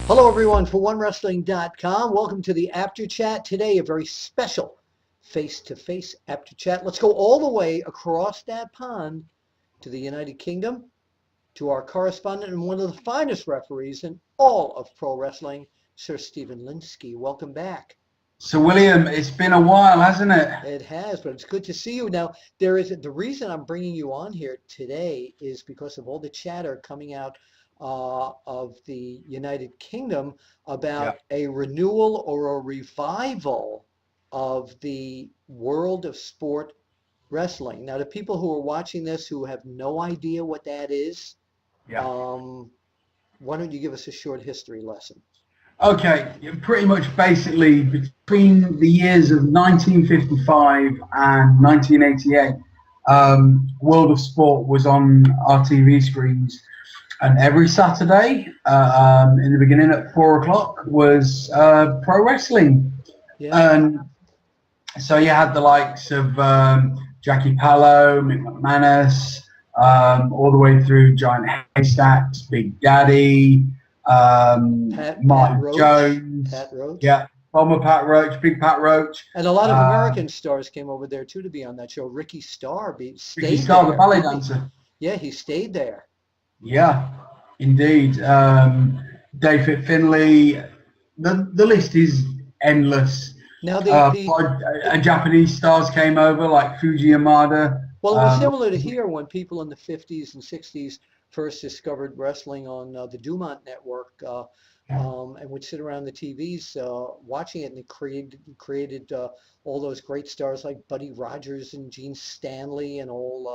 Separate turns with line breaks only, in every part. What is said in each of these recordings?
Hello, everyone, for OneWrestling.com. Welcome to the Apter Chat. Today, a very special face-to-face Apter Chat. Let's go all the way across that pond to the United Kingdom, to our correspondent and one of the finest referees in all of pro wrestling, Sir Stephen Lysnkey. Welcome back.
So, William, it's been a while, hasn't it?
It has, but it's good to see you. Now, the reason I'm bringing you on here today is because of all the chatter coming out of the United Kingdom about a renewal or a revival of the world of sport wrestling. Now, the people who are watching this who have no idea what that is, why don't you give us a short history lesson?
Okay, pretty much basically between the years of 1955 and 1988, World of Sport was on our TV screens. And every Saturday, in the beginning at 4 o'clock, was pro wrestling.
Yeah.
And so you had the likes of Jackie Pallo, Mick McManus, all the way through Giant Haystacks, Big Daddy, Martin Jones,
Pat Roach.
Yeah, Bomber Pat Roach, Big Pat Roach.
And a lot of American stars came over there, too, to be on that show. Ricky Starr stayed
Ricky Starr,
there.
the ballet dancer.
Yeah, he stayed there.
Yeah, indeed. David Finlay. The list is endless.
Now
Japanese stars came over like Fuji Yamada.
Well, it was similar to here when people in the 50s and 60s first discovered wrestling on the Dumont Network and would sit around the TVs watching it, and it created all those great stars like Buddy Rogers and Gene Stanley and all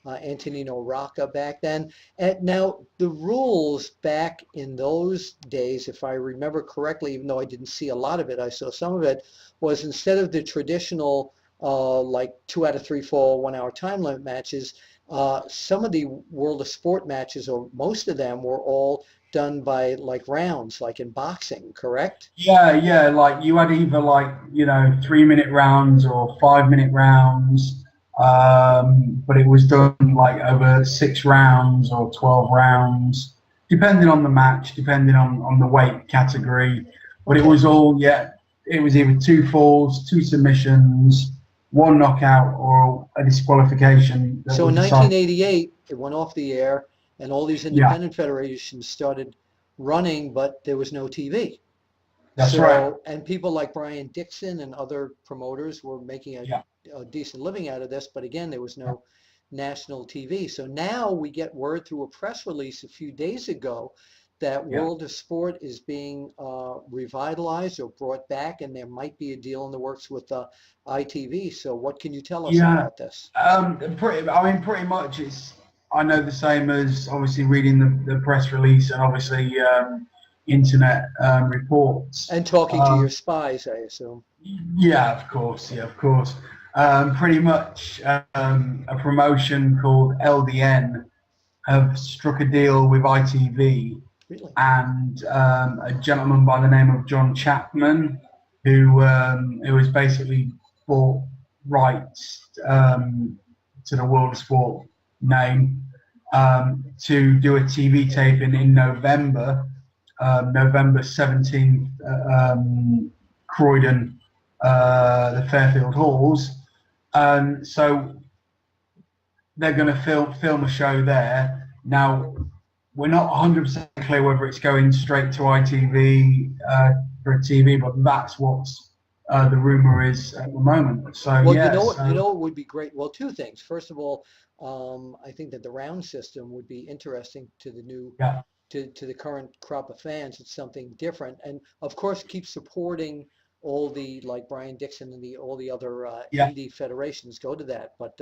Antonino Rocca back then. And now, the rules back in those days, if I remember correctly, even though I didn't see a lot of it, I saw some of it, was instead of the traditional like 2 out of 3 fall 1 hour time limit matches, some of the World of Sport matches, or most of them, were all done by like rounds, like in boxing, correct?
Yeah, like you had either 3-minute rounds or 5-minute rounds, but it was done like over 6 rounds or 12 rounds, depending on the match, depending on the weight category. But it was all, it was either 2 falls, 2 submissions, 1 knockout, or a disqualification.
So in 1988, it went off the air, and all these independent federations started running, but there was no TV.
That's right.
And people like Brian Dixon and other promoters were making a decent living out of this, but again, there was no national TV. So now we get word through a press release a few days ago that World of Sport is being revitalized or brought back, and there might be a deal in the works with ITV. So what can you tell us about this?
Pretty much I know the same as obviously reading the press release and obviously internet reports.
And talking to your spies, I assume.
Yeah, of course. Pretty much a promotion called LDN have struck a deal with ITV.
Really?
And a gentleman by the name of John Chapman, who has basically bought rights to the World of Sport name to do a TV taping in November 17th, Croydon, the Fairfield Halls. So they're going to film a show there. Now, we're not 100% clear whether it's going straight to ITV for a TV, but that's what the rumor is at the moment. So,
well, you know what would be great? Well, 2 things. First of all, I think that the round system would be interesting to the new, to the current crop of fans. It's something different, and of course, keep supporting all the, like Brian Dixon and all the other indie federations. Go to that, but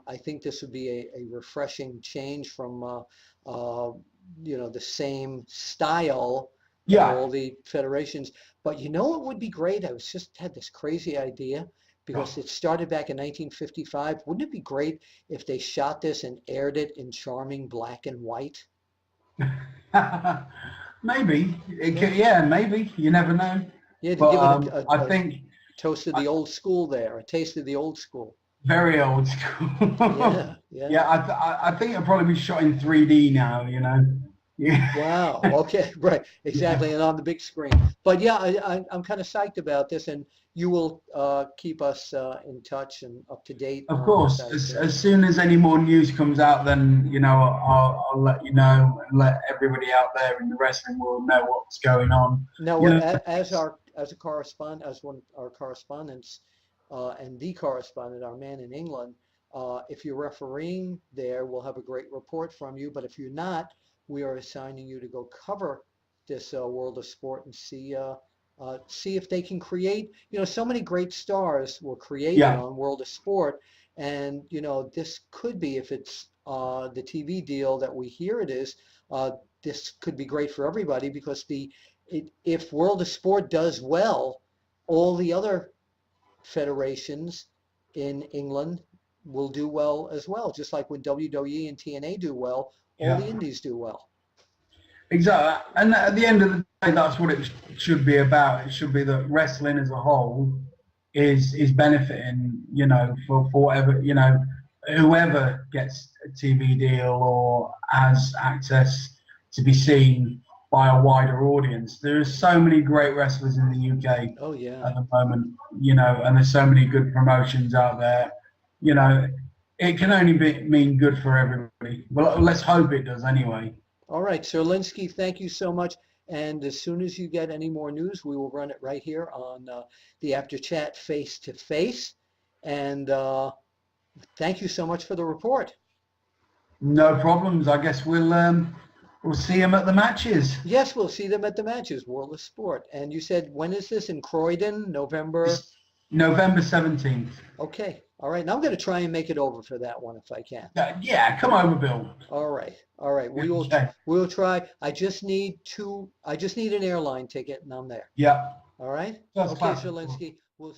I think this would be a refreshing change from the same style of all the federations. But you know what would be great? I had this crazy idea, because it started back in 1955. Wouldn't it be great if they shot this and aired it in charming black and white?
Maybe. Maybe. You never know.
Yeah,
but,
give it
I think
toast of the old school there, a taste of the old school.
Very old school.
Yeah.
I think it'll probably be shot in 3D now, Yeah.
Wow. Okay. Right. Exactly. And on the big screen. But yeah, I'm kind of psyched about this, and you will keep us in touch and up to date
Of
on this,
course,
I
as
assume.
soon as any more news comes out, then I'll let you know and let everybody out there in the wrestling world know what's going on.
Now,
You know,
as a correspondent, as one of our correspondents, and the correspondent, our man in England, if you're refereeing there, we'll have a great report from you. But if you're not, we are assigning you to go cover this World of Sport and see if they can create. So many great stars were created
yeah,
on World of Sport, and this could be, if it's the TV deal that we hear it is. This could be great for everybody because if World of Sport does well, all the other federations in England will do well as well. Just like when WWE and TNA do well, all the
yeah.
indies do well.
Exactly. And at the end of the day, that's what it should be about. It should be that wrestling as a whole is benefiting, for whatever, whoever gets a TV deal or has access to be seen by a wider audience. There are so many great wrestlers in the UK
Oh yeah.
at the moment, and there's so many good promotions out there. You know, it can only mean good for everybody. Well, let's hope it does anyway.
All right, Sir Lysnkey, thank you so much. And as soon as you get any more news, we will run it right here on the After Chat face to face. And thank you so much for the report.
No problems. I guess we'll see him at the matches.
Yes, we'll see them at the matches, World of Sport. And you said, when is this in Croydon? November?
It's November 17th.
Okay. All right. Now I'm going to try and make it over for that one if I can.
Yeah, come over, Bill.
All right. All right.
Okay.
We will try. I just need an airline ticket and I'm there.
Yeah.
All right.
That's
Okay,
fine.
Sir Lysnkey. We'll